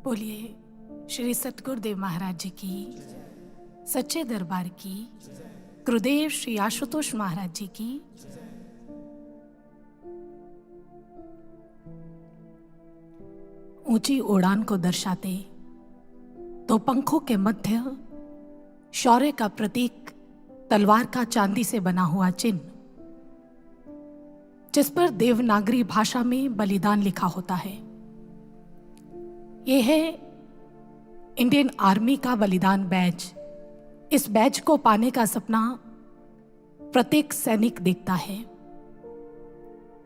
बोलिए श्री सतगुरुदेव महाराज जी की, सच्चे दरबार की, गुरुदेव श्री आशुतोष महाराज जी की। ऊंची उड़ान को दर्शाते तो पंखों के मध्य शौर्य का प्रतीक तलवार का चांदी से बना हुआ चिन्ह, जिस पर देवनागरी भाषा में बलिदान लिखा होता है। यह है इंडियन आर्मी का बलिदान बैज। इस बैज को पाने का सपना प्रत्येक सैनिक देखता है,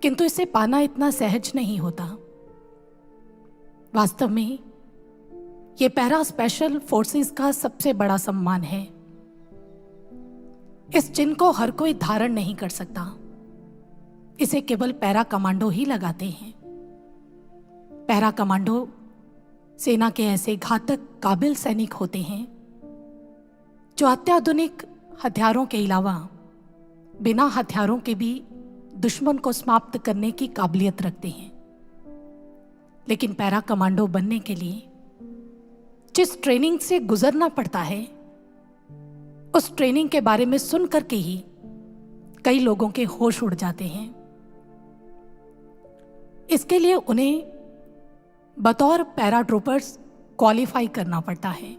किंतु इसे पाना इतना सहज नहीं होता। वास्तव में यह पैरा स्पेशल फोर्सेस का सबसे बड़ा सम्मान है। इस चिन्ह को हर कोई धारण नहीं कर सकता। इसे केवल पैरा कमांडो ही लगाते हैं। पैरा कमांडो सेना के ऐसे घातक काबिल सैनिक होते हैं जो अत्याधुनिक हथियारों के अलावा बिना हथियारों के भी दुश्मन को समाप्त करने की काबिलियत रखते हैं। लेकिन पैरा कमांडो बनने के लिए जिस ट्रेनिंग से गुजरना पड़ता है, उस ट्रेनिंग के बारे में सुन करके ही कई लोगों के होश उड़ जाते हैं। इसके लिए उन्हें बतौर पैराट्रूपर्स क्वालिफाई करना पड़ता है।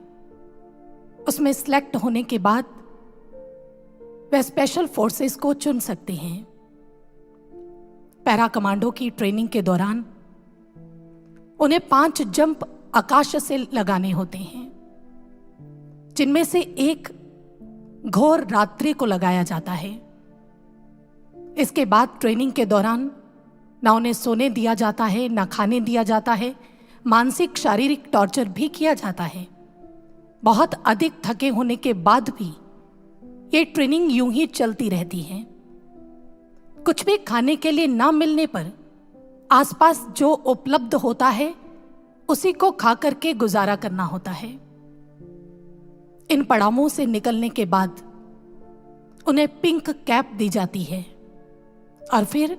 उसमें सिलेक्ट होने के बाद वे स्पेशल फोर्सेस को चुन सकते हैं। पैरा कमांडो की ट्रेनिंग के दौरान उन्हें 5 जंप आकाश से लगाने होते हैं, जिनमें से एक घोर रात्रि को लगाया जाता है। इसके बाद ट्रेनिंग के दौरान ना उन्हें सोने दिया जाता है, ना खाने दिया जाता है। मानसिक शारीरिक टॉर्चर भी किया जाता है। बहुत अधिक थके होने के बाद भी ये ट्रेनिंग यूं ही चलती रहती है। कुछ भी खाने के लिए ना मिलने पर आसपास जो उपलब्ध होता है उसी को खा करके गुजारा करना होता है। इन पड़ावों से निकलने के बाद उन्हें पिंक कैप दी जाती है और फिर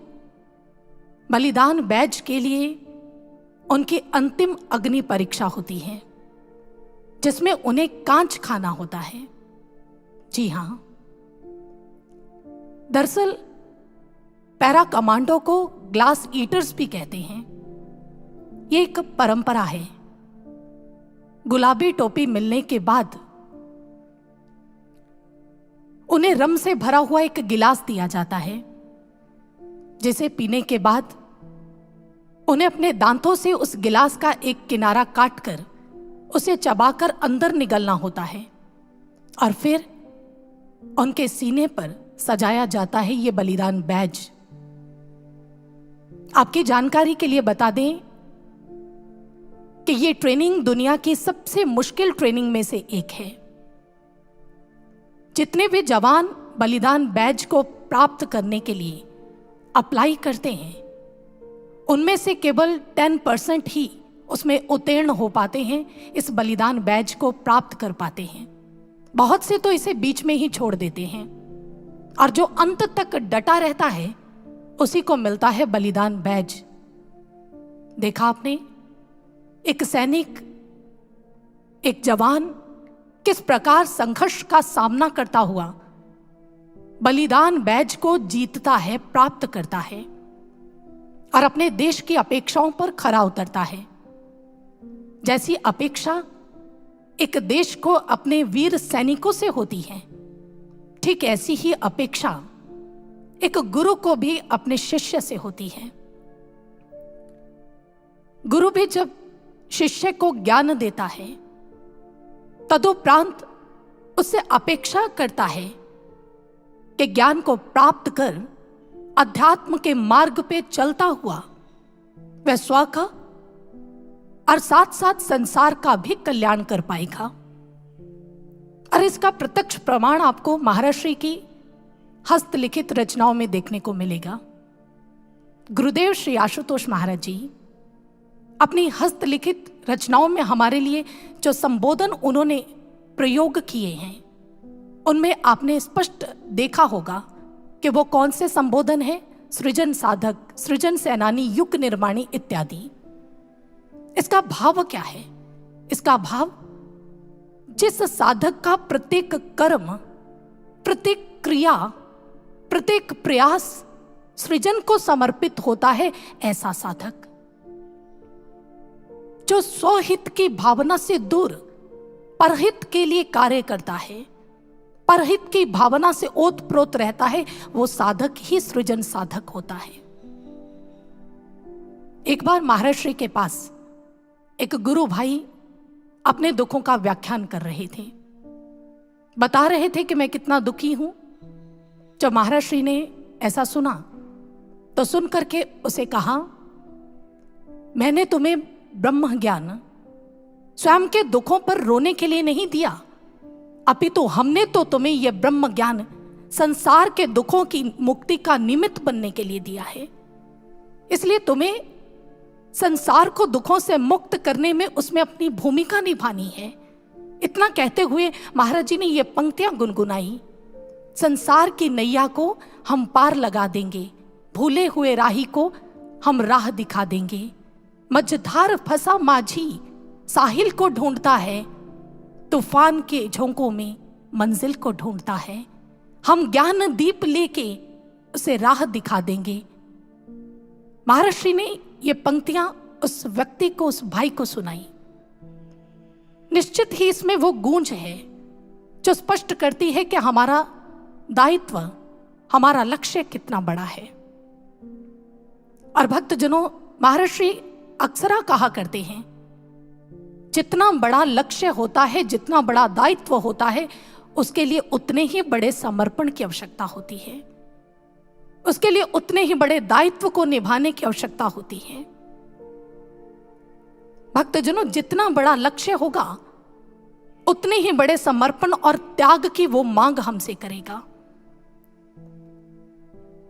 बलिदान बैज के लिए उनकी अंतिम अग्नि परीक्षा होती है, जिसमें उन्हें कांच खाना होता है। जी हां, दरअसल पैरा कमांडो को ग्लास ईटर्स भी कहते हैं। यह एक परंपरा है। गुलाबी टोपी मिलने के बाद उन्हें रम से भरा हुआ एक गिलास दिया जाता है, जिसे पीने के बाद उन्हें अपने दांतों से उस गिलास का एक किनारा काटकर उसे चबाकर अंदर निगलना होता है और फिर उनके सीने पर सजाया जाता है ये बलिदान बैज। आपकी जानकारी के लिए बता दें कि ये ट्रेनिंग दुनिया की सबसे मुश्किल ट्रेनिंग में से एक है। जितने भी जवान बलिदान बैज को प्राप्त करने के लिए अप्लाई करते हैं, उनमें से केवल 10% ही उसमें उत्तीर्ण हो पाते हैं, इस बलिदान बैज को प्राप्त कर पाते हैं। बहुत से तो इसे बीच में ही छोड़ देते हैं और जो अंत तक डटा रहता है उसी को मिलता है बलिदान बैज। देखा आपने, एक सैनिक, एक जवान किस प्रकार संघर्ष का सामना करता हुआ बलिदान बैज को जीतता है, प्राप्त करता है और अपने देश की अपेक्षाओं पर खरा उतरता है। जैसी अपेक्षा एक देश को अपने वीर सैनिकों से होती है, ठीक ऐसी ही अपेक्षा एक गुरु को भी अपने शिष्य से होती है। गुरु भी जब शिष्य को ज्ञान देता है, तदुपरांत उससे अपेक्षा करता है कि ज्ञान को प्राप्त कर अध्यात्म के मार्ग पे चलता हुआ वह स्व का और साथ साथ संसार का भी कल्याण कर पाएगा। और इसका प्रत्यक्ष प्रमाण आपको महाराष्ट्री की हस्तलिखित रचनाओं में देखने को मिलेगा। गुरुदेव श्री आशुतोष महाराज जी अपनी हस्तलिखित रचनाओं में हमारे लिए जो संबोधन उन्होंने प्रयोग किए हैं, उनमें आपने स्पष्ट देखा होगा कि वो कौन से संबोधन है सृजन साधक, सृजन सेनानी, युग निर्माणी इत्यादि। इसका भाव क्या है? इसका भाव, जिस साधक का प्रत्येक कर्म, प्रत्येक क्रिया, प्रत्येक प्रयास सृजन को समर्पित होता है, ऐसा साधक जो स्वहित की भावना से दूर परहित के लिए कार्य करता है, परहित की भावना से ओतप्रोत रहता है, वो साधक ही सृजन साधक होता है। एक बार महर्षि के पास एक गुरु भाई अपने दुखों का व्याख्यान कर रहे थे, बता रहे थे कि मैं कितना दुखी हूं। जब महर्षि ने ऐसा सुना तो सुन करके उसे कहा, मैंने तुम्हें ब्रह्म ज्ञान स्वयं के दुखों पर रोने के लिए नहीं दिया, अपितु हमने तो तुम्हें यह ब्रह्म ज्ञान संसार के दुखों की मुक्ति का निमित्त बनने के लिए दिया है। इसलिए तुम्हें संसार को दुखों से मुक्त करने में उसमें अपनी भूमिका निभानी है। इतना कहते हुए महाराज जी ने ये पंक्तियां गुनगुनाई, संसार की नैया को हम पार लगा देंगे, भूले हुए राही को हम राह दिखा देंगे। मझधार फंसा माझी साहिल को ढूंढता है, तूफान के झोंकों में मंजिल को ढूंढता है। हम ज्ञान दीप लेके उसे राह दिखा देंगे। महर्षि ने ये पंक्तियां उस व्यक्ति को, उस भाई को सुनाई। निश्चित ही इसमें वो गूंज है जो स्पष्ट करती है कि हमारा दायित्व, हमारा लक्ष्य कितना बड़ा है। और भक्तजनों, महर्षि अक्सर कहा करते हैं, जितना बड़ा लक्ष्य होता है, जितना बड़ा दायित्व होता है, उसके लिए उतने ही बड़े समर्पण की आवश्यकता होती है, उसके लिए उतने ही बड़े दायित्व को निभाने की आवश्यकता होती है। भक्तजनों, जितना बड़ा लक्ष्य होगा उतने ही बड़े समर्पण और त्याग की वो मांग हमसे करेगा।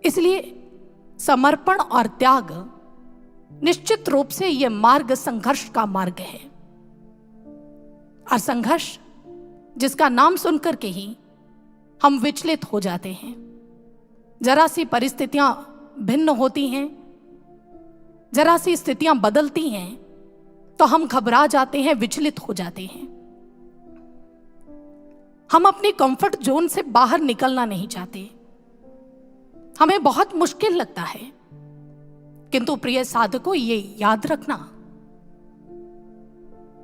इसलिए समर्पण और त्याग निश्चित रूप से यह मार्ग संघर्ष का मार्ग है। और संघर्ष जिसका नाम सुनकर के ही हम विचलित हो जाते हैं। जरा सी परिस्थितियां भिन्न होती हैं, जरा सी स्थितियां बदलती हैं तो हम घबरा जाते हैं, विचलित हो जाते हैं। हम अपनी कंफर्ट जोन से बाहर निकलना नहीं चाहते, हमें बहुत मुश्किल लगता है। किंतु प्रिय साधकों, ये याद रखना,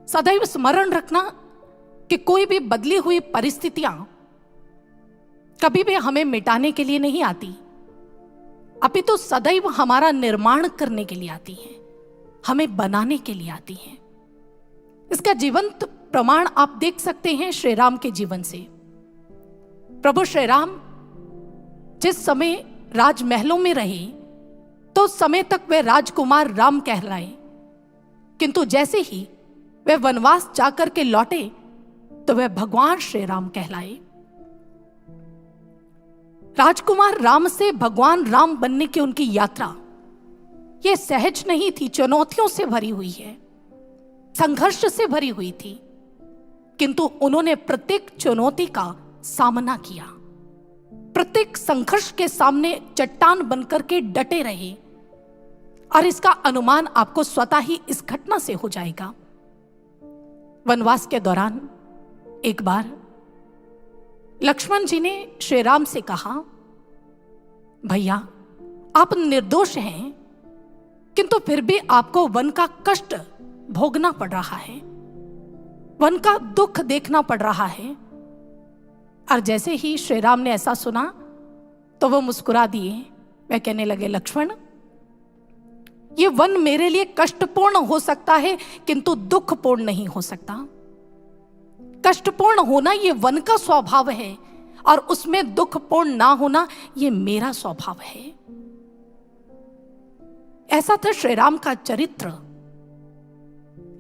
सदैव स्मरण रखना कि कोई भी बदली हुई परिस्थितियां कभी भी हमें मिटाने के लिए नहीं आती, अपितु सदैव हमारा निर्माण करने के लिए आती हैं, हमें बनाने के लिए आती हैं। इसका जीवंत प्रमाण आप देख सकते हैं श्री राम के जीवन से। प्रभु श्री राम जिस समय राजमहलों में रहे तो उस समय तक वे राजकुमार राम कहलाए, किंतु जैसे ही वे वनवास जाकर के लौटे तो वे भगवान श्री राम कहलाए। राजकुमार राम से भगवान राम बनने की उनकी यात्रा यह सहज नहीं थी, चुनौतियों से भरी हुई है, संघर्ष से भरी हुई थी। किंतु उन्होंने प्रत्येक चुनौती का सामना किया, प्रत्येक संघर्ष के सामने चट्टान बनकर के डटे रहे। और इसका अनुमान आपको स्वतः ही इस घटना से हो जाएगा। वनवास के दौरान एक बार लक्ष्मण जी ने श्री राम से कहा, भैया आप निर्दोष हैं, किंतु फिर भी आपको वन का कष्ट भोगना पड़ रहा है, वन का दुख देखना पड़ रहा है। और जैसे ही श्री राम ने ऐसा सुना तो वो मुस्कुरा दिए। वे कहने लगे, लक्ष्मण, ये वन मेरे लिए कष्टपूर्ण हो सकता है किंतु दुखपूर्ण नहीं हो सकता। कष्टपूर्ण होना ये वन का स्वभाव है और उसमें दुखपूर्ण ना होना ये मेरा स्वभाव है। ऐसा था श्री राम का चरित्र,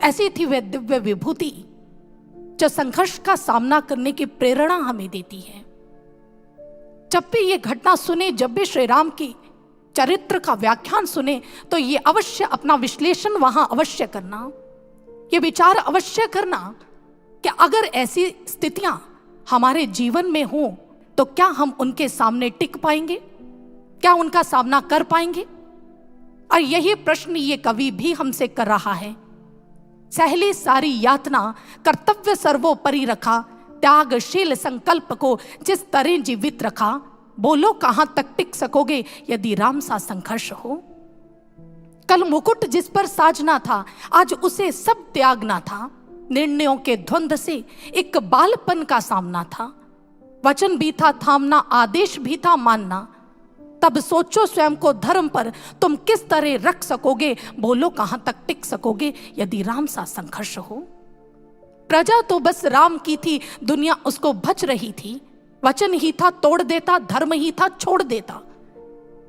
ऐसी थी वह दिव्य विभूति जो संघर्ष का सामना करने की प्रेरणा हमें देती है। जब भी ये घटना सुने, जब भी श्री राम की चरित्र का व्याख्यान सुने, तो ये अवश्य अपना विश्लेषण वहां अवश्य करना, ये विचार अवश्य करना कि अगर ऐसी स्थितियां हमारे जीवन में हो तो क्या हम उनके सामने टिक पाएंगे, क्या उनका सामना कर पाएंगे? और यही प्रश्न ये कवि भी हमसे कर रहा है। सहली सारी यातना कर्तव्य सर्वोपरि रखा, त्यागशील संकल्प को जिस तरह जीवित रखा, बोलो कहां तक टिक सकोगे यदि राम सा संघर्ष हो। कल मुकुट जिस पर साजना था, आज उसे सब त्यागना था। निर्णयों के द्वंद्व से एक बालपन का सामना था। वचन भी था थामना, आदेश भी था मानना। तब सोचो स्वयं को धर्म पर तुम किस तरह रख सकोगे, बोलो कहां तक टिक सकोगे यदि राम सा संघर्ष हो। प्रजा तो बस राम की थी, दुनिया उसको भज रही थी। वचन ही था तोड़ देता, धर्म ही था छोड़ देता।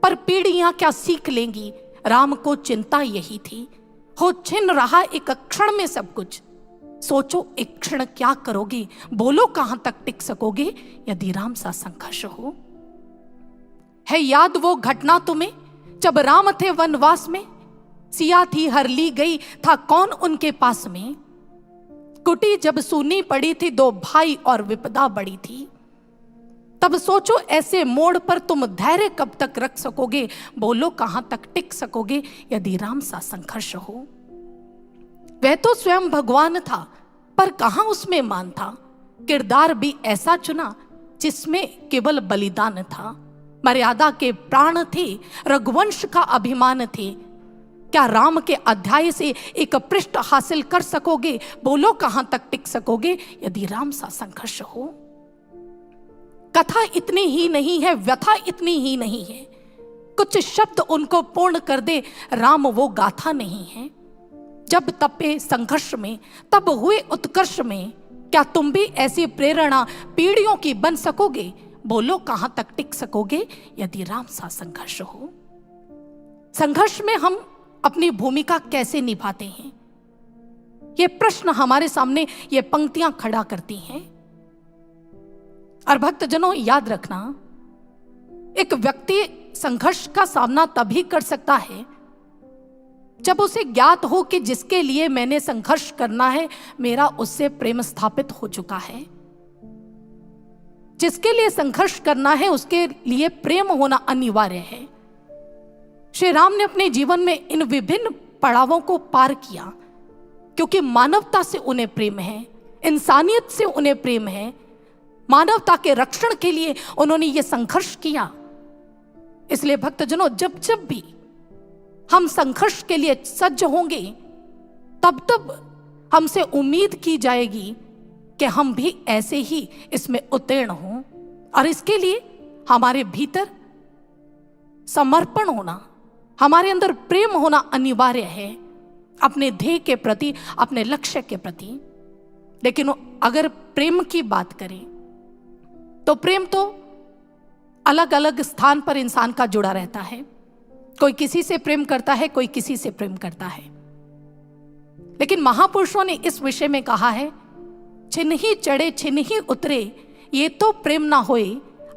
पर पीढ़ियां क्या सीख लेंगी, राम को चिंता यही थी। हो छिन रहा एक क्षण में सब कुछ, सोचो एक क्षण क्या करोगे, बोलो कहां तक टिक सकोगे यदि राम सा संघर्ष हो। है याद वो घटना तुम्हें जब राम थे वनवास में, सिया थी हर ली गई, था कौन उनके पास में। कुटी जब सूनी पड़ी थी, दो भाई और विपदा बड़ी थी। तब सोचो ऐसे मोड़ पर तुम धैर्य कब तक रख सकोगे, बोलो कहां तक टिक सकोगे यदि राम सा संघर्ष हो। वह तो स्वयं भगवान था, पर कहां उसमें मान था। किरदार भी ऐसा चुना जिसमें केवल बलिदान था। मर्यादा के प्राण थे, रघुवंश का अभिमान थे। क्या राम के अध्याय से एक पृष्ठ हासिल कर सकोगे, बोलो कहां तक टिक सकोगे यदि राम सा संघर्ष हो। कथा इतनी ही नहीं है, व्यथा इतनी ही नहीं है, कुछ शब्द उनको पूर्ण कर दे, राम वो गाथा नहीं है। जब तपे संघर्ष में तब हुए उत्कर्ष में, क्या तुम भी ऐसी प्रेरणा पीढ़ियों की बन सकोगे, बोलो कहां तक टिक सकोगे यदि राम सा संघर्ष हो। संघर्ष में हम अपनी भूमिका कैसे निभाते हैं, ये प्रश्न हमारे सामने ये पंक्तियां खड़ा करती हैं। और भक्तजनों याद रखना, एक व्यक्ति संघर्ष का सामना तभी कर सकता है जब उसे ज्ञात हो कि जिसके लिए मैंने संघर्ष करना है, मेरा उससे प्रेम स्थापित हो चुका है। जिसके लिए संघर्ष करना है उसके लिए प्रेम होना अनिवार्य है। श्री राम ने अपने जीवन में इन विभिन्न पड़ावों को पार किया क्योंकि मानवता से उन्हें प्रेम है, इंसानियत से उन्हें प्रेम है। मानवता के रक्षण के लिए उन्होंने ये संघर्ष किया। इसलिए भक्तजनों, जब जब भी हम संघर्ष के लिए सज्ज होंगे, तब तब हमसे उम्मीद की जाएगी कि हम भी ऐसे ही इसमें उत्तीर्ण हों। और इसके लिए हमारे भीतर समर्पण होना, हमारे अंदर प्रेम होना अनिवार्य है, अपने ध्येय के प्रति, अपने लक्ष्य के प्रति। लेकिन अगर प्रेम की बात करें तो प्रेम तो अलग अलग स्थान पर इंसान का जुड़ा रहता है। कोई किसी से प्रेम करता है, कोई किसी से प्रेम करता है। लेकिन महापुरुषों ने इस विषय में कहा है, छिन ही चढ़े छिन ही उतरे, ये तो प्रेम ना होए।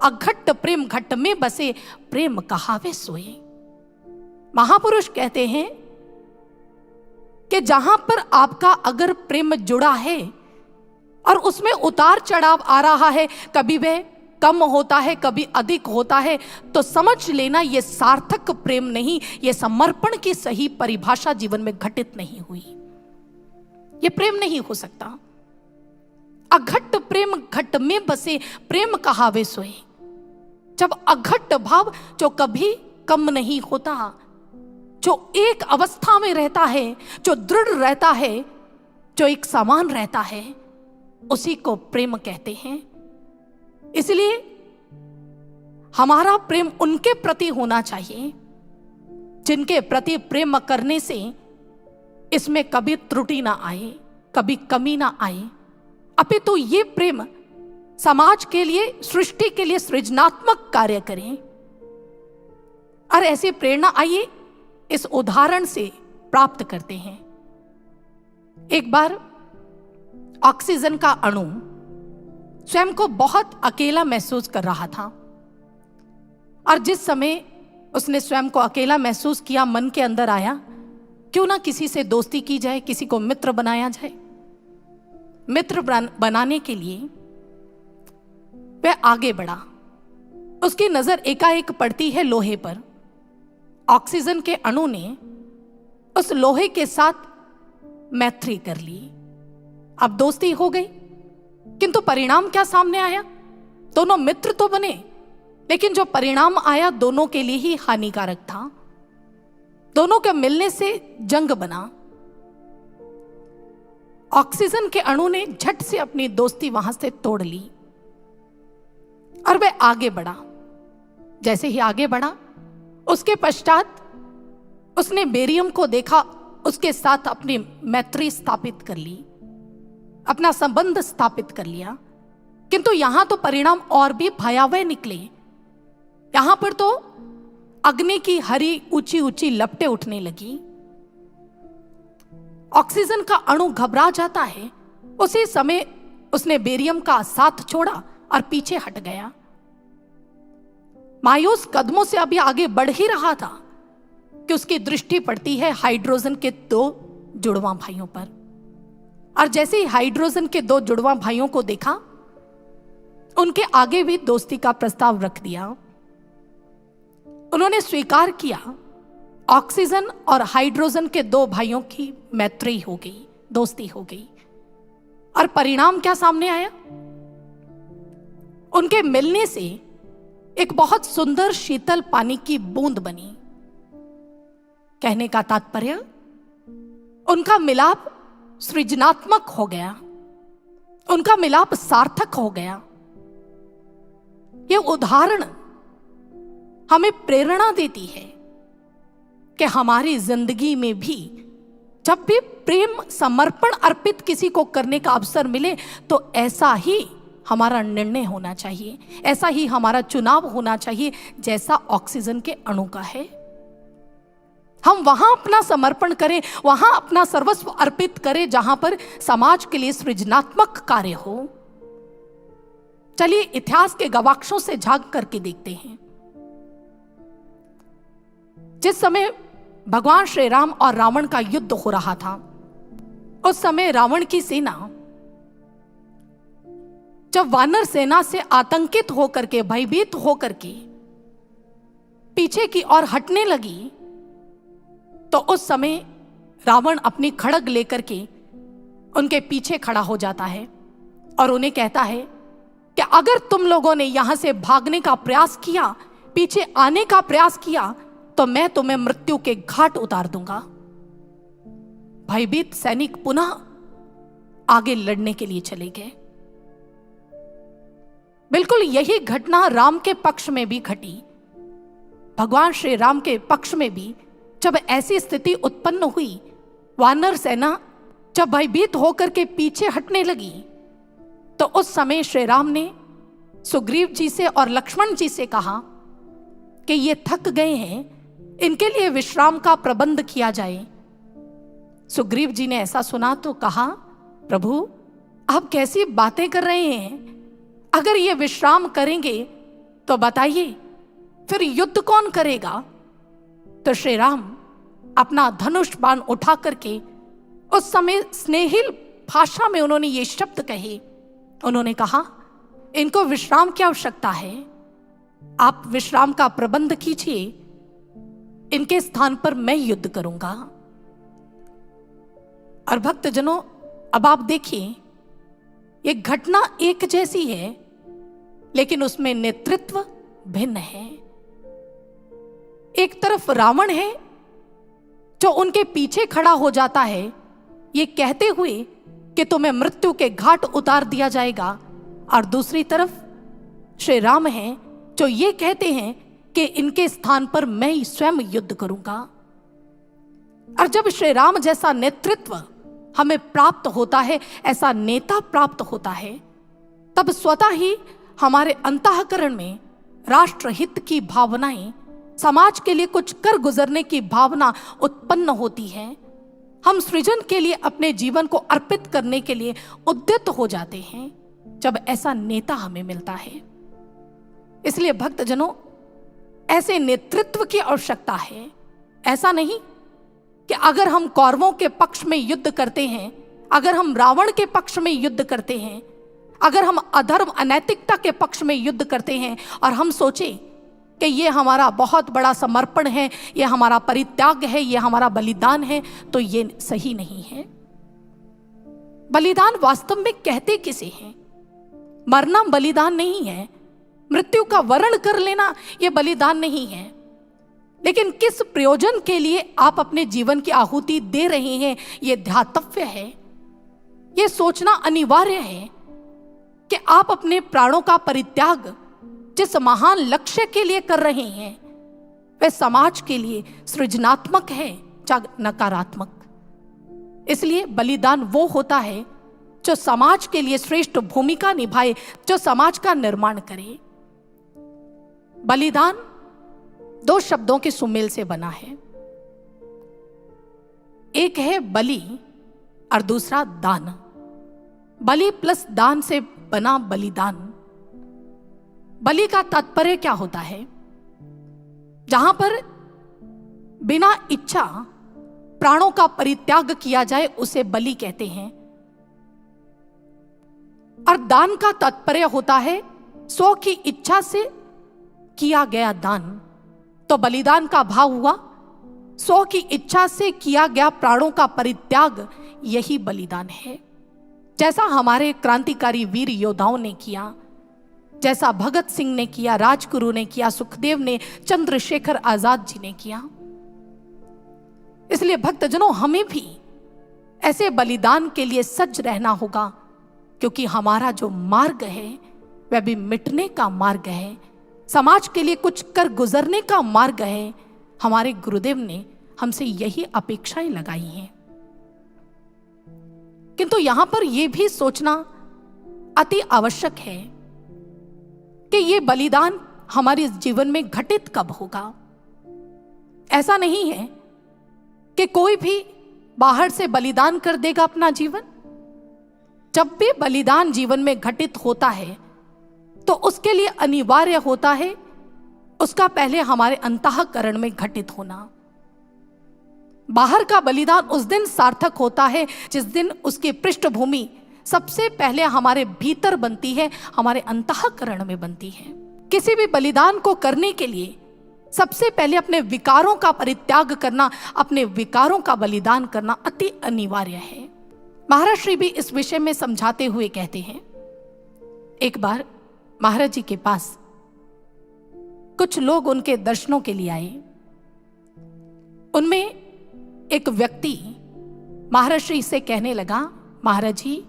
अघट्ट प्रेम घट में बसे, प्रेम कहावे सोए। महापुरुष कहते हैं कि जहां पर आपका अगर प्रेम जुड़ा है और उसमें उतार चढ़ाव आ रहा है, कभी वह कम होता है, कभी अधिक होता है, तो समझ लेना यह सार्थक प्रेम नहीं, यह समर्पण की सही परिभाषा जीवन में घटित नहीं हुई। यह प्रेम नहीं हो सकता। अघट्ट प्रेम घट में बसे, प्रेम कहावे सोए। जब अघट्ट भाव जो कभी कम नहीं होता, जो एक अवस्था में रहता है, जो दृढ़ रहता है, जो एक समान रहता है, उसी को प्रेम कहते हैं। इसलिए हमारा प्रेम उनके प्रति होना चाहिए जिनके प्रति प्रेम करने से इसमें कभी त्रुटि ना आए, कभी कमी ना आए। अपितु ये प्रेम समाज के लिए, सृष्टि के लिए सृजनात्मक कार्य करें। और ऐसी प्रेरणा आइए इस उदाहरण से प्राप्त करते हैं। एक बार ऑक्सीजन का अणु स्वयं को बहुत अकेला महसूस कर रहा था, और जिस समय उसने स्वयं को अकेला महसूस किया, मन के अंदर आया क्यों ना किसी से दोस्ती की जाए, किसी को मित्र बनाया जाए। मित्र बनाने के लिए वह आगे बढ़ा। उसकी नजर एकाएक पड़ती है लोहे पर। ऑक्सीजन के अणु ने उस लोहे के साथ मैत्री कर ली। अब दोस्ती हो गई, किंतु परिणाम क्या सामने आया? दोनों मित्र तो बने, लेकिन जो परिणाम आया दोनों के लिए ही हानिकारक था। दोनों के मिलने से जंग बना। ऑक्सीजन के अणु ने झट से अपनी दोस्ती वहां से तोड़ ली और वह आगे बढ़ा। जैसे ही आगे बढ़ा, उसके पश्चात उसने बेरियम को देखा, उसके साथ अपनी मैत्री स्थापित कर ली, अपना संबंध स्थापित कर लिया। किंतु यहां तो परिणाम और भी भयावह निकले। यहां पर तो अग्नि की हरी ऊंची ऊंची लपटें उठने लगी। ऑक्सीजन का अणु घबरा जाता है। उसी समय उसने बेरियम का साथ छोड़ा और पीछे हट गया। मायूस कदमों से अभी आगे बढ़ ही रहा था कि उसकी दृष्टि पड़ती है हाइड्रोजन के 2 जुड़वा भाइयों पर। और जैसे ही हाइड्रोजन के 2 जुड़वा भाइयों को देखा, उनके आगे भी दोस्ती का प्रस्ताव रख दिया। उन्होंने स्वीकार किया। ऑक्सीजन और हाइड्रोजन के 2 भाइयों की मैत्री हो गई, दोस्ती हो गई। और परिणाम क्या सामने आया? उनके मिलने से एक बहुत सुंदर शीतल पानी की बूंद बनी। कहने का तात्पर्य, उनका मिलाप सृजनात्मक हो गया, उनका मिलाप सार्थक हो गया। यह उदाहरण हमें प्रेरणा देती है कि हमारी जिंदगी में भी जब भी प्रेम समर्पण अर्पित किसी को करने का अवसर मिले, तो ऐसा ही हमारा निर्णय होना चाहिए, ऐसा ही हमारा चुनाव होना चाहिए जैसा ऑक्सीजन के अणु का है। हम वहां अपना समर्पण करें, वहां अपना सर्वस्व अर्पित करें जहां पर समाज के लिए सृजनात्मक कार्य हो। चलिए इतिहास के गवाक्षों से झांक करके देखते हैं। जिस समय भगवान श्री राम और रावण का युद्ध हो रहा था, उस समय रावण की सेना जब वानर सेना से आतंकित होकर के, भयभीत होकर के पीछे की ओर हटने लगी, तो उस समय रावण अपनी खड़ग लेकर के उनके पीछे खड़ा हो जाता है और उन्हें कहता है कि अगर तुम लोगों ने यहां से भागने का प्रयास किया, पीछे आने का प्रयास किया, तो मैं तुम्हें मृत्यु के घाट उतार दूंगा। भयभीत सैनिक पुनः आगे लड़ने के लिए चले गए। बिल्कुल यही घटना राम के पक्ष में भी घटी। भगवान श्री राम के पक्ष में भी जब ऐसी स्थिति उत्पन्न हुई, वानर सेना जब भयभीत होकर के पीछे हटने लगी, तो उस समय श्री राम ने सुग्रीव जी से और लक्ष्मण जी से कहा कि ये थक गए हैं, इनके लिए विश्राम का प्रबंध किया जाए। सुग्रीव जी ने ऐसा सुना तो कहा, प्रभु आप कैसी बातें कर रहे हैं? अगर ये विश्राम करेंगे तो बताइए फिर युद्ध कौन करेगा? तो श्री राम अपना धनुष बाण उठा करके उस समय स्नेहिल भाषा में उन्होंने ये शब्द कहे। उन्होंने कहा, इनको विश्राम की आवश्यकता है, आप विश्राम का प्रबंध कीजिए, इनके स्थान पर मैं युद्ध करूंगा। और भक्तजनों, अब आप देखिए, ये घटना एक जैसी है, लेकिन उसमें नेतृत्व भिन्न है। एक तरफ रावण है जो उनके पीछे खड़ा हो जाता है, ये कहते हुए कि तुम्हें मृत्यु के घाट उतार दिया जाएगा, और दूसरी तरफ श्री राम हैं जो ये कहते हैं कि इनके स्थान पर मैं ही स्वयं युद्ध करूंगा। और जब श्री राम जैसा नेतृत्व हमें प्राप्त होता है, ऐसा नेता प्राप्त होता है, तब स्वतः ही हमारे अंतःकरण में राष्ट्रहित की भावनाएं, समाज के लिए कुछ कर गुजरने की भावना उत्पन्न होती है। हम सृजन के लिए अपने जीवन को अर्पित करने के लिए उद्यत हो जाते हैं जब ऐसा नेता हमें मिलता है। इसलिए भक्तजनों, ऐसे नेतृत्व की आवश्यकता है। ऐसा नहीं कि अगर हम कौरवों के पक्ष में युद्ध करते हैं, अगर हम रावण के पक्ष में युद्ध करते हैं, अगर हम अधर्म अनैतिकता के पक्ष में युद्ध करते हैं और हम सोचें कि ये हमारा बहुत बड़ा समर्पण है, ये हमारा परित्याग है, ये हमारा बलिदान है, तो ये सही नहीं है। बलिदान वास्तव में कहते किसे हैं? मरना बलिदान नहीं है, मृत्यु का वरण कर लेना यह बलिदान नहीं है। लेकिन किस प्रयोजन के लिए आप अपने जीवन की आहुति दे रहे हैं, यह ध्यातव्य है। यह सोचना अनिवार्य है कि आप अपने प्राणों का परित्याग जिस महान लक्ष्य के लिए कर रहे हैं वह समाज के लिए सृजनात्मक है या नकारात्मक। इसलिए बलिदान वो होता है जो समाज के लिए श्रेष्ठ भूमिका निभाए, जो समाज का निर्माण करे। बलिदान दो शब्दों के सुमेल से बना है, एक है बलि और दूसरा दान। बलि प्लस दान से बना बलिदान। बलि का तात्पर्य क्या होता है? जहां पर बिना इच्छा प्राणों का परित्याग किया जाए उसे बलि कहते हैं। और दान का तात्पर्य होता है स्व की इच्छा से किया गया दान। तो बलिदान का भाव हुआ स्व की इच्छा से किया गया प्राणों का परित्याग, यही बलिदान है। जैसा हमारे क्रांतिकारी वीर योद्धाओं ने किया, जैसा भगत सिंह ने किया, राजगुरु ने किया, सुखदेव ने, चंद्रशेखर आजाद जी ने किया। इसलिए भक्तजनों, हमें भी ऐसे बलिदान के लिए सज्ज रहना होगा, क्योंकि हमारा जो मार्ग है वह भी मिटने का मार्ग है, समाज के लिए कुछ कर गुजरने का मार्ग है। हमारे गुरुदेव ने हमसे यही अपेक्षाएं लगाई हैं। किंतु यहां पर यह भी सोचना अति आवश्यक है कि यह बलिदान हमारे जीवन में घटित कब होगा। ऐसा नहीं है कि कोई भी बाहर से बलिदान कर देगा अपना जीवन। जब भी बलिदान जीवन में घटित होता है तो उसके लिए अनिवार्य होता है उसका पहले हमारे अंतःकरण में घटित होना। बाहर का बलिदान उस दिन सार्थक होता है जिस दिन उसकी पृष्ठभूमि सबसे पहले हमारे भीतर बनती है, हमारे अंतःकरण में बनती है। किसी भी बलिदान को करने के लिए सबसे पहले अपने विकारों का परित्याग करना, अपने विकारों का बलिदान करना अति अनिवार्य है। महाराज श्री भी इस विषय में समझाते हुए कहते हैं, एक बार महाराज जी के पास कुछ लोग उनके दर्शनों के लिए आए। उनमें एक व्यक्ति महाराज श्री से कहने लगा, महाराज जी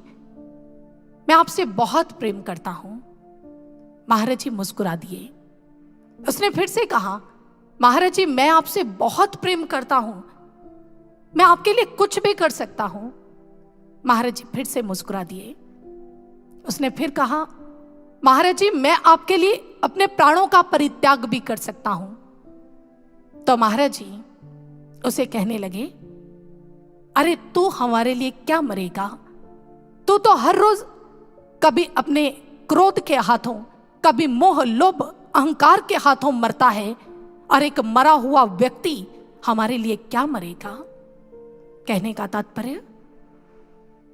मैं आपसे बहुत प्रेम करता हूं। महाराज जी मुस्कुरा दिए। उसने फिर से कहा, महाराज जी मैं आपसे बहुत प्रेम करता हूं, मैं आपके लिए कुछ भी कर सकता हूं। महाराज जी फिर से मुस्कुरा दिए। उसने फिर कहा, महाराज जी मैं आपके लिए अपने प्राणों का परित्याग भी कर सकता हूं। तो महाराज जी उसे कहने लगे, अरे तू हमारे लिए क्या मरेगा? तू तो हर रोज कभी अपने क्रोध के हाथों, कभी मोह लोभ अहंकार के हाथों मरता है, और एक मरा हुआ व्यक्ति हमारे लिए क्या मरेगा? कहने का तात्पर्य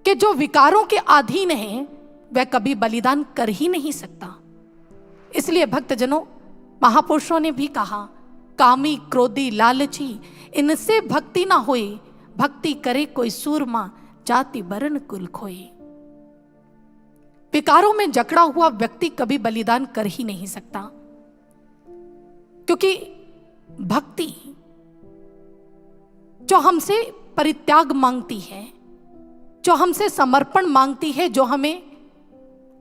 कि जो विकारों के अधीन है वह कभी बलिदान कर ही नहीं सकता। इसलिए भक्तजनों, महापुरुषों ने भी कहा, कामी क्रोधी लालची इनसे भक्ति ना होए, भक्ति करे कोई सूरमा जाति वर्ण कुल खोए। विकारों में जकड़ा हुआ व्यक्ति कभी बलिदान कर ही नहीं सकता, क्योंकि भक्ति जो हमसे परित्याग मांगती है, जो हमसे समर्पण मांगती है, जो हमें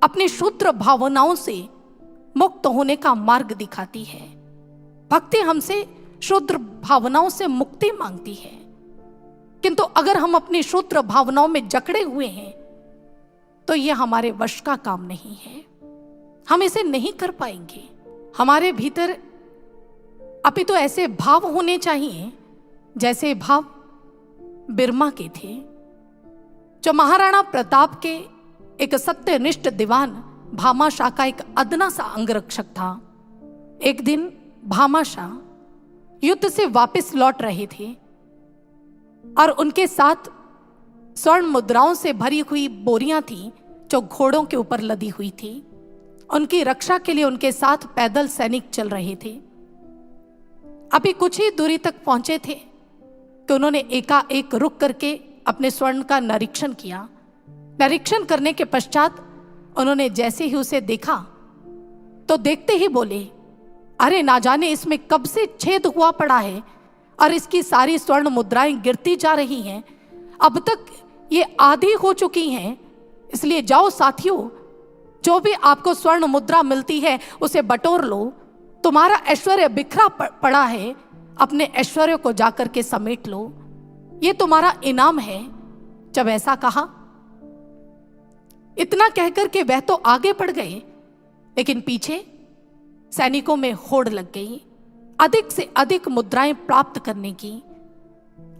अपनी शूद्र भावनाओं से मुक्त होने का मार्ग दिखाती है। भक्ति हमसे शूद्र भावनाओं से मुक्ति मांगती है। किंतु अगर हम अपनी शूद्र भावनाओं में जकड़े हुए हैं तो यह हमारे वश का काम नहीं है, हम इसे नहीं कर पाएंगे। हमारे भीतर अपितु ऐसे भाव होने चाहिए जैसे भाव बिरमा के थे। जो महाराणा प्रताप के एक सत्यनिष्ठ दीवान भामाशाह का एक अदना सा अंगरक्षक था। एक दिन भामाशाह युद्ध से वापस लौट रहे थे और उनके साथ स्वर्ण मुद्राओं से भरी हुई बोरियां थी जो घोड़ों के ऊपर लदी हुई थी। उनकी रक्षा के लिए उनके साथ पैदल सैनिक चल रहे थे। अभी कुछ ही दूरी तक पहुंचे थे कि उन्होंने एकाएक रुक करके अपने स्वर्ण का निरीक्षण किया। निरीक्षण करने के पश्चात उन्होंने जैसे ही उसे देखा तो देखते ही बोले, अरे ना जाने इसमें कब से छेद हुआ पड़ा है और इसकी सारी स्वर्ण मुद्राएं गिरती जा रही हैं। अब तक ये आधी हो चुकी हैं। इसलिए जाओ साथियों, जो भी आपको स्वर्ण मुद्रा मिलती है उसे बटोर लो। तुम्हारा ऐश्वर्य बिखरा पड़ा है, अपने ऐश्वर्य को जाकर के समेट लो, ये तुम्हारा इनाम है। जब ऐसा कहा, इतना कहकर के वह तो आगे बढ़ गए, लेकिन पीछे सैनिकों में होड़ लग गई अधिक से अधिक मुद्राएं प्राप्त करने की।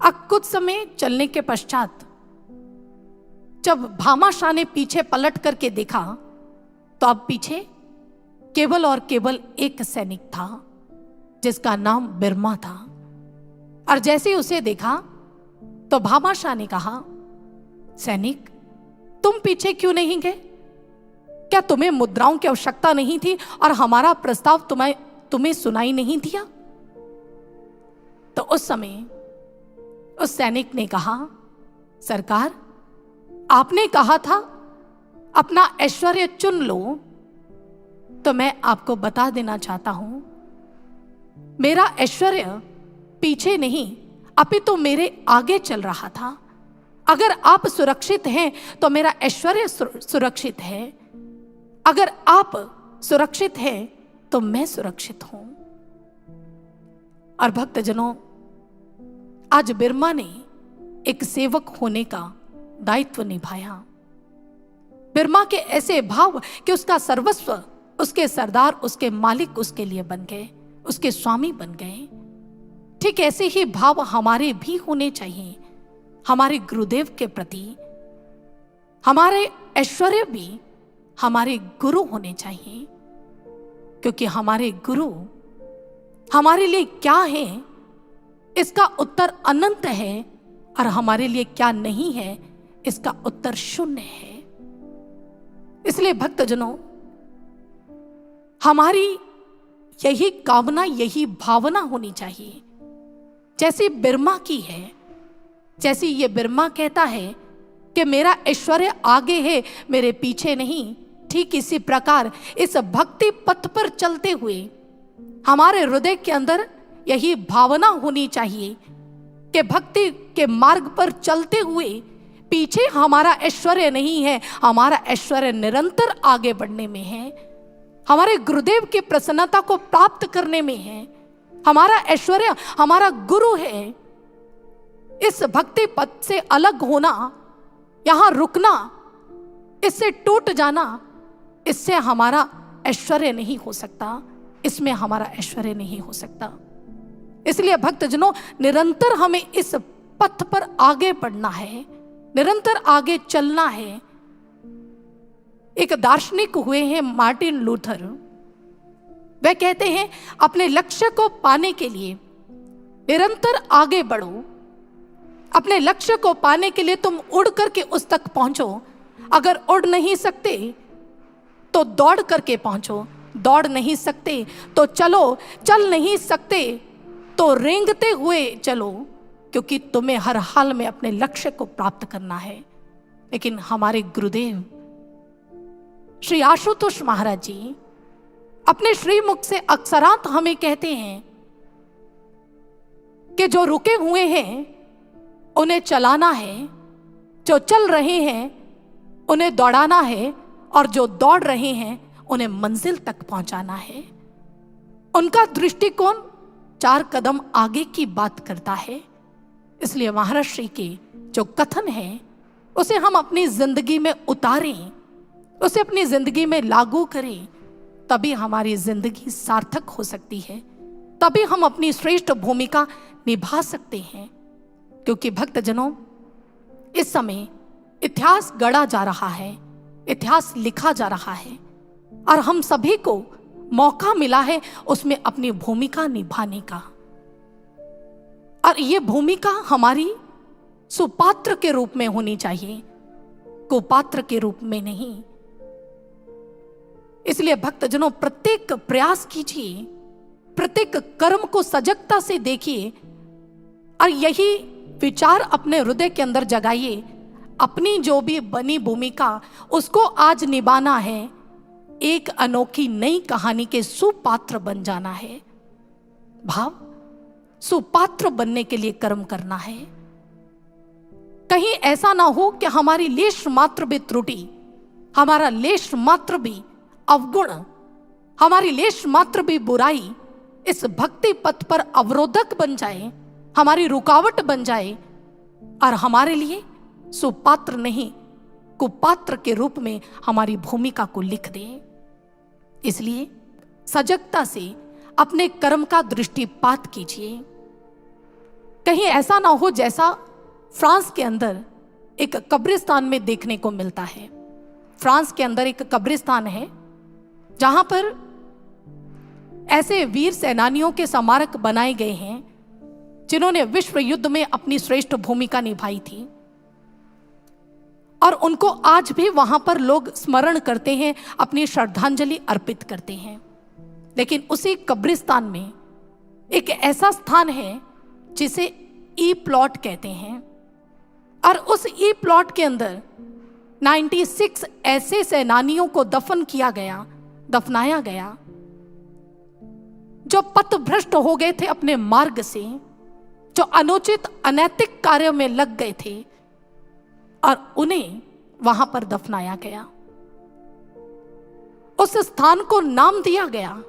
अब कुछ समय चलने के पश्चात जब भामाशाह ने पीछे पलट करके देखा तो अब पीछे केवल और केवल एक सैनिक था जिसका नाम बिरमा था। और जैसे ही उसे देखा तो भामाशाह ने कहा, सैनिक तुम पीछे क्यों नहीं गए? क्या तुम्हें मुद्राओं की आवश्यकता नहीं थी और हमारा प्रस्ताव तुम्हें सुनाई नहीं दिया? तो उस समय उस सैनिक ने कहा, सरकार आपने कहा था अपना ऐश्वर्य चुन लो, तो मैं आपको बता देना चाहता हूं, मेरा ऐश्वर्य पीछे नहीं अपितु मेरे आगे चल रहा था। अगर आप सुरक्षित हैं तो मेरा ऐश्वर्य सुरक्षित है, अगर आप सुरक्षित हैं तो मैं सुरक्षित हूं। और भक्तजनों, आज बिरमा ने एक सेवक होने का दायित्व निभाया। बिरमा के ऐसे भाव कि उसका सर्वस्व, उसके सरदार, उसके मालिक उसके लिए बन गए, उसके स्वामी बन गए। ठीक ऐसे ही भाव हमारे भी होने चाहिए हमारे गुरुदेव के प्रति। हमारे ऐश्वर्य भी हमारे गुरु होने चाहिए, क्योंकि हमारे गुरु हमारे लिए क्या है इसका उत्तर अनंत है, और हमारे लिए क्या नहीं है इसका उत्तर शून्य है। इसलिए भक्तजनों, हमारी यही कामना, यही भावना होनी चाहिए जैसी बिरमा की है। जैसी ये बिरमा कहता है कि मेरा ऐश्वर्य आगे है, मेरे पीछे नहीं, ठीक इसी प्रकार इस भक्ति पथ पर चलते हुए हमारे हृदय के अंदर यही भावना होनी चाहिए कि भक्ति के मार्ग पर चलते हुए पीछे हमारा ऐश्वर्य नहीं है, हमारा ऐश्वर्य निरंतर आगे बढ़ने में है, हमारे गुरुदेव की प्रसन्नता को प्राप्त करने में है। हमारा ऐश्वर्य हमारा गुरु है। इस भक्ति पथ से अलग होना, यहां रुकना, इससे टूट जाना, इससे हमारा ऐश्वर्य नहीं हो सकता, इसमें हमारा ऐश्वर्य नहीं हो सकता। इसलिए भक्तजनों, निरंतर हमें इस पथ पर आगे बढ़ना है, निरंतर आगे चलना है। एक दार्शनिक हुए हैं मार्टिन लूथर। वह कहते हैं अपने लक्ष्य को पाने के लिए निरंतर आगे बढ़ो। अपने लक्ष्य को पाने के लिए तुम उड़ करके उस तक पहुंचो। अगर उड़ नहीं सकते तो दौड़ करके पहुंचो, दौड़ नहीं सकते तो चलो, चल नहीं सकते तो रेंगते हुए चलो, क्योंकि तुम्हें हर हाल में अपने लक्ष्य को प्राप्त करना है। लेकिन हमारे गुरुदेव श्री आशुतोष महाराज जी अपने श्रीमुख से अक्सरात हमें कहते हैं कि जो रुके हुए हैं उन्हें चलाना है, जो चल रहे हैं उन्हें दौड़ाना है, और जो दौड़ रहे हैं उन्हें मंजिल तक पहुंचाना है। उनका दृष्टिकोण 4 कदम आगे की बात करता है। इसलिए महाराज श्री के जो कथन है उसे हम अपनी जिंदगी में उतारें, उसे अपनी जिंदगी में लागू करें, तभी हमारी जिंदगी सार्थक हो सकती है, तभी हम अपनी श्रेष्ठ भूमिका निभा सकते हैं। क्योंकि भक्तजनों, इस समय इतिहास गढ़ा जा रहा है, इतिहास लिखा जा रहा है, और हम सभी को मौका मिला है उसमें अपनी भूमिका निभाने का। और ये भूमिका हमारी सुपात्र के रूप में होनी चाहिए। कुपात्र के रूप में नहीं। इसलिए भक्तजनों, प्रत्येक प्रयास कीजिए, प्रत्येक कर्म को सजगता से देखिए और यही विचार अपने हृदय के अंदर जगाइए, अपनी जो भी बनी भूमिका उसको आज निभाना है, एक अनोखी नई कहानी के सुपात्र बन जाना है। भाव, सुपात्र बनने के लिए कर्म करना है। कहीं ऐसा ना हो कि हमारी लेश मात्र भी त्रुटि, हमारा लेश मात्र भी अवगुण, हमारी लेश मात्र भी बुराई इस भक्ति पथ पर अवरोधक बन जाए, हमारी रुकावट बन जाए और हमारे लिए सुपात्र नहीं कुपात्र के रूप में हमारी भूमिका को लिख दे। इसलिए सजगता से अपने कर्म का दृष्टिपात कीजिए। कहीं ऐसा ना हो जैसा फ्रांस के अंदर एक कब्रिस्तान में देखने को मिलता है। फ्रांस के अंदर एक कब्रिस्तान है जहां पर ऐसे वीर सेनानियों के स्मारक बनाए गए हैं जिन्होंने विश्व युद्ध में अपनी श्रेष्ठ भूमिका निभाई थी, और उनको आज भी वहां पर लोग स्मरण करते हैं, अपनी श्रद्धांजलि अर्पित करते हैं। लेकिन उसी कब्रिस्तान में एक ऐसा स्थान है जिसे ई प्लॉट कहते हैं, और उस ई प्लॉट के अंदर 96 ऐसे सेनानियों को दफनाया गया जो पथभ्रष्ट हो गए थे अपने मार्ग से, जो अनुचित अनैतिक कार्यों में लग गए थे, और उन्हें वहां पर दफनाया गया। उस स्थान को नाम दिया गया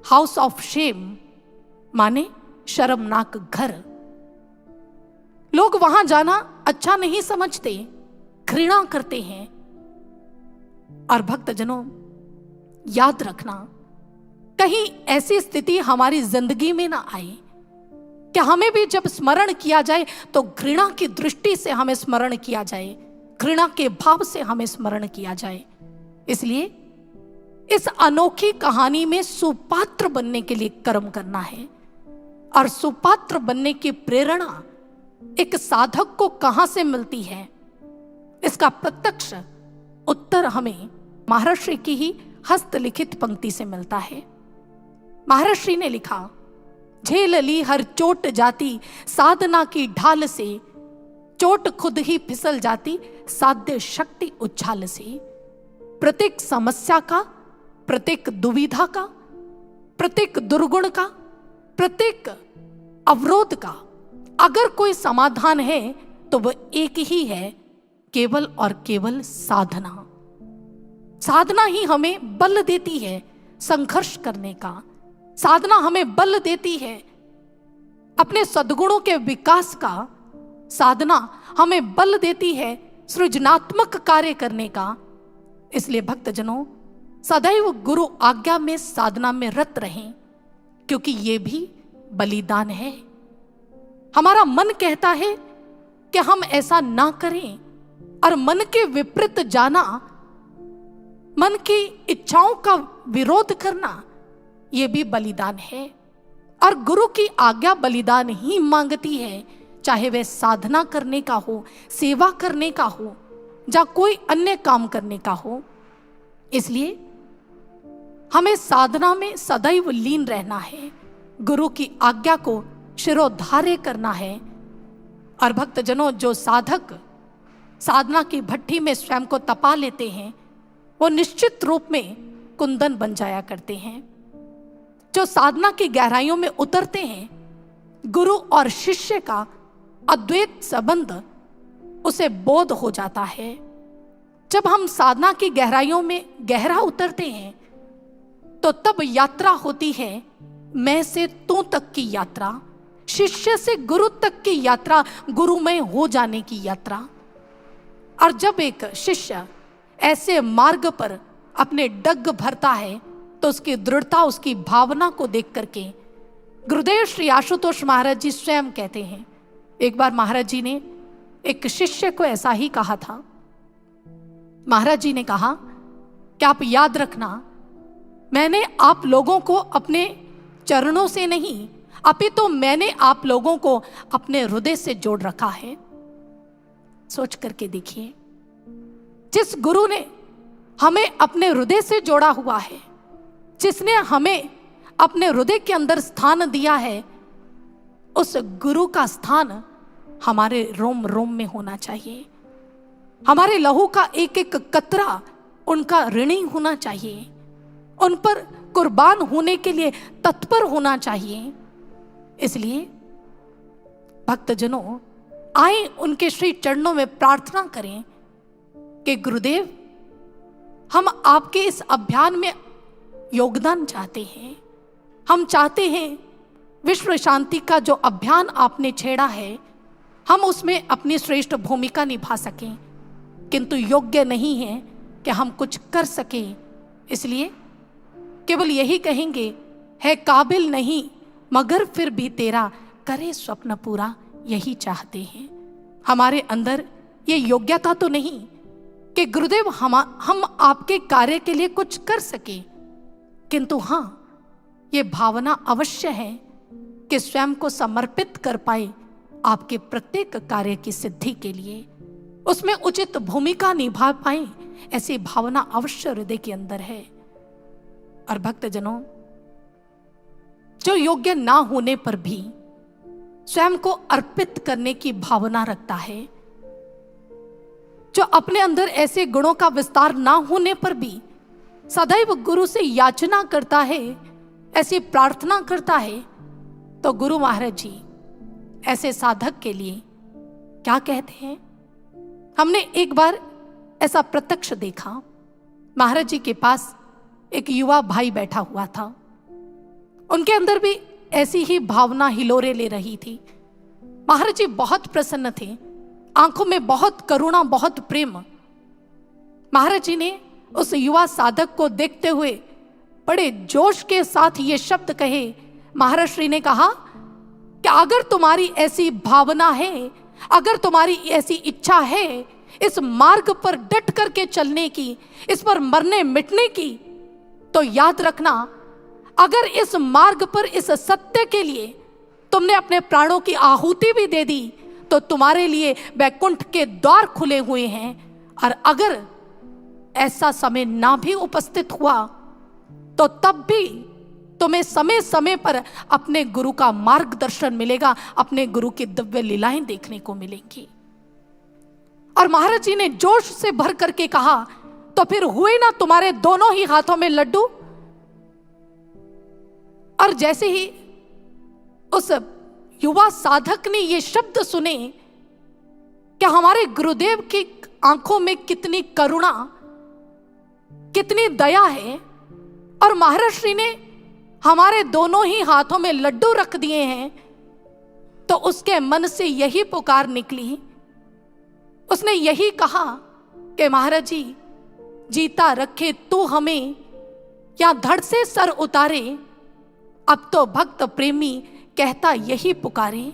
हाउस ऑफ शेम, माने शर्मनाक घर। लोग वहां जाना अच्छा नहीं समझते, घृणा करते हैं। और भक्तजनों, याद रखना, कहीं ऐसी स्थिति हमारी जिंदगी में ना आए कि हमें भी जब स्मरण किया जाए तो घृणा की दृष्टि से हमें स्मरण किया जाए, घृणा के भाव से हमें स्मरण किया जाए। इसलिए इस अनोखी कहानी में सुपात्र बनने के लिए कर्म करना है। और सुपात्र बनने की प्रेरणा एक साधक को कहां से मिलती है, इसका प्रत्यक्ष उत्तर हमें महर्षि की ही हस्तलिखित पंक्ति से मिलता है। महर्षि ने लिखा, झेल ली हर चोट जाती साधना की ढाल से, चोट खुद ही फिसल जाती साध्य शक्ति उछाल से। प्रत्येक समस्या का, प्रत्येक दुविधा का, प्रत्येक दुर्गुण का, प्रत्येक अवरोध का अगर कोई समाधान है तो वह एक ही है, केवल और केवल साधना। साधना ही हमें बल देती है संघर्ष करने का, साधना हमें बल देती है अपने सद्गुणों के विकास का, साधना हमें बल देती है सृजनात्मक कार्य करने का। इसलिए भक्तजनों, सदैव गुरु आज्ञा में साधना में रत रहें, क्योंकि ये भी बलिदान है। हमारा मन कहता है कि हम ऐसा ना करें, और मन के विपरीत जाना, मन की इच्छाओं का विरोध करना, यह भी बलिदान है। और गुरु की आज्ञा बलिदान ही मांगती है, चाहे वह साधना करने का हो, सेवा करने का हो, या कोई अन्य काम करने का हो। इसलिए हमें साधना में सदैव लीन रहना है, गुरु की आज्ञा को शिरोधार्य करना है। और भक्तजनों, जो साधक साधना की भट्ठी में स्वयं को तपा लेते हैं, वो निश्चित रूप में कुंदन बन जाया करते हैं। जो साधना की गहराइयों में उतरते हैं, गुरु और शिष्य का अद्वैत संबंध उसे बोध हो जाता है। जब हम साधना की गहराइयों में गहरा उतरते हैं तो तब यात्रा होती है मैं से तू तक की यात्रा, शिष्य से गुरु तक की यात्रा, गुरुमय हो जाने की यात्रा। और जब एक शिष्य ऐसे मार्ग पर अपने डग भरता है तो उसकी दृढ़ता, उसकी भावना को देख करके गुरुदेव श्री आशुतोष महाराज जी स्वयं कहते हैं, एक बार महाराज जी ने एक शिष्य को ऐसा ही कहा था। महाराज जी ने कहा कि आप याद रखना, मैंने आप लोगों को अपने चरणों से नहीं, अपितु मैंने आप लोगों को अपने हृदय से जोड़ रखा है। सोच करके देखिए, जिस गुरु ने हमें अपने हृदय से जोड़ा हुआ है, जिसने हमें अपने हृदय के अंदर स्थान दिया है, उस गुरु का स्थान हमारे रोम रोम में होना चाहिए। हमारे लहू का एक एक कतरा उनका ऋणी होना चाहिए, उन पर कुर्बान होने के लिए तत्पर होना चाहिए। इसलिए भक्तजनों, आए उनके श्री चरणों में प्रार्थना करें कि गुरुदेव, हम आपके इस अभियान में योगदान चाहते हैं। हम चाहते हैं विश्व शांति का जो अभियान आपने छेड़ा है, हम उसमें अपनी श्रेष्ठ भूमिका निभा सकें, किंतु योग्य नहीं है कि हम कुछ कर सकें। इसलिए केवल यही कहेंगे, है काबिल नहीं मगर फिर भी तेरा करे स्वप्न पूरा, यही चाहते हैं। हमारे अंदर ये योग्यता तो नहीं कि गुरुदेव हम आपके कार्य के लिए कुछ कर सके, किंतु हाँ, ये भावना अवश्य है कि स्वयं को समर्पित कर पाए आपके प्रत्येक कार्य की सिद्धि के लिए, उसमें उचित भूमिका निभा पाए, ऐसी भावना अवश्य हृदय के अंदर है। और भक्तजनों, जो योग्य ना होने पर भी स्वयं को अर्पित करने की भावना रखता है, जो अपने अंदर ऐसे गुणों का विस्तार ना होने पर भी सदैव गुरु से याचना करता है, ऐसी प्रार्थना करता है, तो गुरु महाराज जी ऐसे साधक के लिए क्या कहते हैं? हमने एक बार ऐसा प्रत्यक्ष देखा। महाराज जी के पास एक युवा भाई बैठा हुआ था, उनके अंदर भी ऐसी ही भावना हिलोरे ले रही थी। महाराज जी बहुत प्रसन्न थे, आंखों में बहुत करुणा, बहुत प्रेम। महाराज जी ने उस युवा साधक को देखते हुए बड़े जोश के साथ ये शब्द कहे। महाराज श्री ने कहा कि अगर तुम्हारी ऐसी भावना है, अगर तुम्हारी ऐसी इच्छा है इस मार्ग पर डट करके चलने की, इस पर मरने मिटने की, तो याद रखना, अगर इस मार्ग पर इस सत्य के लिए तुमने अपने प्राणों की आहुति भी दे दी, तो तुम्हारे लिए वैकुंठ के द्वार खुले हुए हैं। और अगर ऐसा समय ना भी उपस्थित हुआ, तो तब भी तुम्हें समय समय पर अपने गुरु का मार्गदर्शन मिलेगा, अपने गुरु की दिव्य लीलाएं देखने को मिलेंगी। और महाराज जी ने जोश से भर करके कहा, तो फिर हुए ना तुम्हारे दोनों ही हाथों में लड्डू। और जैसे ही उस युवा साधक ने ये शब्द सुने कि हमारे गुरुदेव की आंखों में कितनी करुणा, कितनी दया है, और महाराज श्री ने हमारे दोनों ही हाथों में लड्डू रख दिए हैं, तो उसके मन से यही पुकार निकली, उसने यही कहा कि महाराज जी, जीता रखे तू हमें या धड़ से सर उतारे, अब तो भक्त प्रेमी कहता यही पुकारे।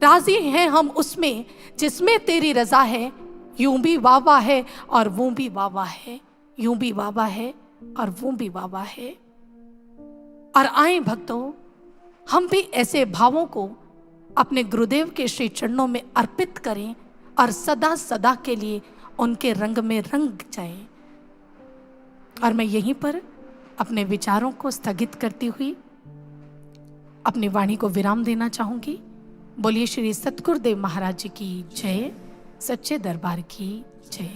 राजी हैं हम उसमें जिसमें तेरी रजा है, यूं भी वावा है और वो भी वावा है, यूं भी वावा है और वो भी वावा है। और आए भक्तों, हम भी ऐसे भावों को अपने गुरुदेव के श्री चरणों में अर्पित करें और सदा सदा के लिए उनके रंग में रंग जाएं। और मैं यहीं पर अपने विचारों को स्थगित करती हुई अपनी वाणी को विराम देना चाहूंगी। बोलिए श्री सतगुरुदेव महाराज जी की जय, सच्चे दरबार की जय।